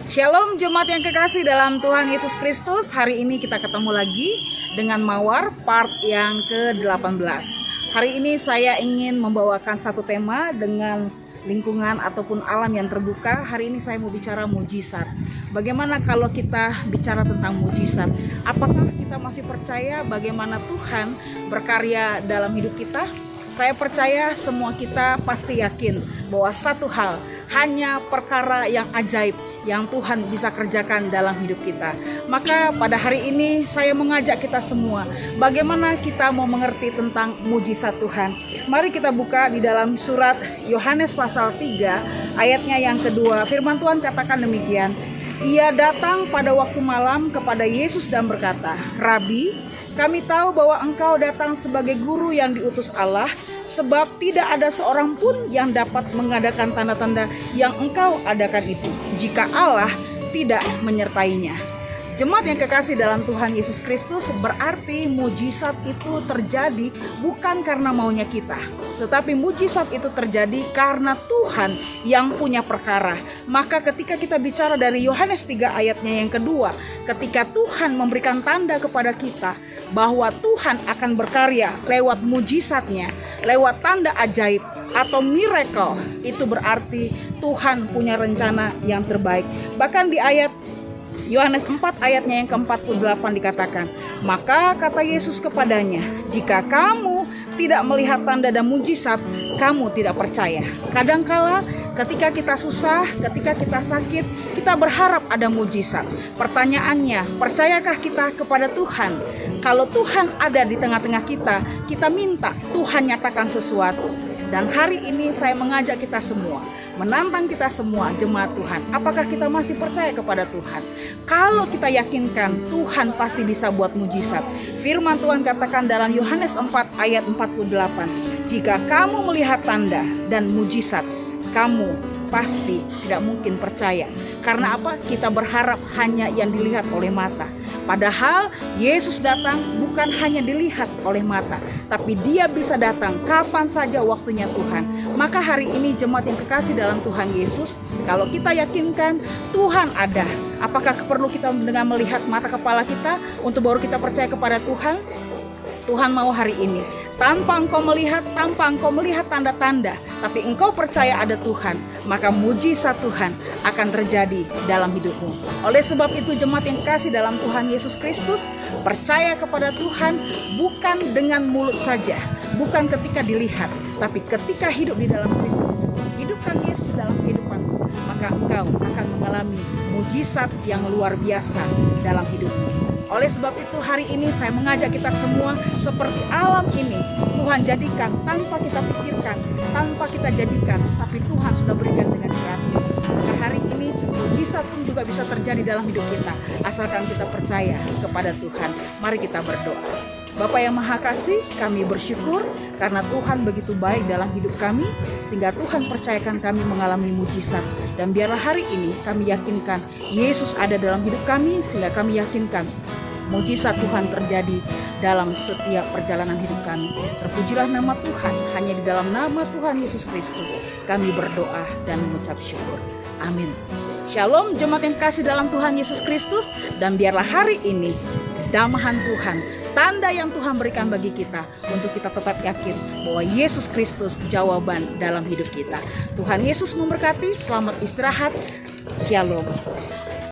Shalom jemaat yang kekasih dalam Tuhan Yesus Kristus. Hari ini kita ketemu lagi dengan Mawar part yang ke-18. Hari ini saya ingin membawakan satu tema dengan lingkungan ataupun alam yang terbuka. Hari ini saya mau bicara mujizat. Bagaimana kalau kita bicara tentang mujizat? Apakah kita masih percaya bagaimana Tuhan berkarya dalam hidup kita? Saya percaya semua kita pasti yakin bahwa satu hal, hanya perkara yang ajaib yang Tuhan bisa kerjakan dalam hidup kita. Maka pada hari ini saya mengajak kita semua, bagaimana kita mau mengerti tentang mujizat Tuhan. Mari kita buka di dalam surat Yohanes pasal 3 ayatnya yang kedua. Firman Tuhan katakan demikian. Ia datang pada waktu malam kepada Yesus dan berkata, "Rabi, kami tahu bahwa engkau datang sebagai guru yang diutus Allah, sebab tidak ada seorang pun yang dapat mengadakan tanda-tanda yang engkau adakan itu, jika Allah tidak menyertainya." Jemaat yang kekasih dalam Tuhan Yesus Kristus, berarti mujizat itu terjadi bukan karena maunya kita, tetapi mujizat itu terjadi karena Tuhan yang punya perkara. Maka ketika kita bicara dari Yohanes 3 ayatnya yang kedua, ketika Tuhan memberikan tanda kepada kita bahwa Tuhan akan berkarya lewat mujizatnya, lewat tanda ajaib atau miracle, itu berarti Tuhan punya rencana yang terbaik. Bahkan di ayat Yohanes 4 ayatnya yang ke-48 dikatakan, "Maka kata Yesus kepadanya, jika kamu tidak melihat tanda dan mujizat, kamu tidak percaya." Kadangkala ketika kita susah, ketika kita sakit, kita berharap ada mujizat. Pertanyaannya, percayakah kita kepada Tuhan? Kalau Tuhan ada di tengah-tengah kita, kita minta Tuhan nyatakan sesuatu. Dan hari ini saya mengajak kita semua, menantang kita semua jemaat Tuhan, apakah kita masih percaya kepada Tuhan? Kalau kita yakinkan Tuhan pasti bisa buat mujizat. Firman Tuhan katakan dalam Yohanes 4 ayat 48, "Jika kamu melihat tanda dan mujizat, kamu pasti tidak mungkin percaya." Karena apa? Kita berharap hanya yang dilihat oleh mata. Padahal Yesus datang bukan hanya dilihat oleh mata, tapi Dia bisa datang kapan saja waktunya Tuhan. Maka hari ini jemaat yang kekasih dalam Tuhan Yesus, kalau kita yakinkan Tuhan ada, apakah perlu kita dengan melihat mata kepala kita untuk baru kita percaya kepada Tuhan? Tuhan mau hari ini, tanpa engkau melihat tanda-tanda, tapi engkau percaya ada Tuhan, maka mujizat Tuhan akan terjadi dalam hidupmu. Oleh sebab itu jemaat yang kasih dalam Tuhan Yesus Kristus, percaya kepada Tuhan bukan dengan mulut saja, bukan ketika dilihat, tapi ketika hidup di dalam Kristus. Hidupkan Yesus dalam kehidupanmu, maka engkau akan mengalami mujizat yang luar biasa dalam hidupmu. Oleh sebab itu hari ini saya mengajak kita semua, seperti alam ini Tuhan jadikan tanpa kita pikirkan, tanpa kita jadikan, tapi Tuhan sudah berikan dengan gratis. Maka hari ini mujizat pun juga bisa terjadi dalam hidup kita, asalkan kita percaya kepada Tuhan. Mari kita berdoa. Bapa yang Maha Kasih, kami bersyukur karena Tuhan begitu baik dalam hidup kami, sehingga Tuhan percayakan kami mengalami mujizat. Dan biarlah hari ini kami yakinkan Yesus ada dalam hidup kami, sehingga kami yakinkan mujizat Tuhan terjadi dalam setiap perjalanan hidup kami. Terpujilah nama Tuhan, hanya di dalam nama Tuhan Yesus Kristus kami berdoa dan mengucap syukur. Amin. Shalom jemaat yang kasih dalam Tuhan Yesus Kristus, dan biarlah hari ini damahan Tuhan, tanda yang Tuhan berikan bagi kita untuk kita tetap yakin bahwa Yesus Kristus jawaban dalam hidup kita. Tuhan Yesus memberkati, selamat istirahat, shalom.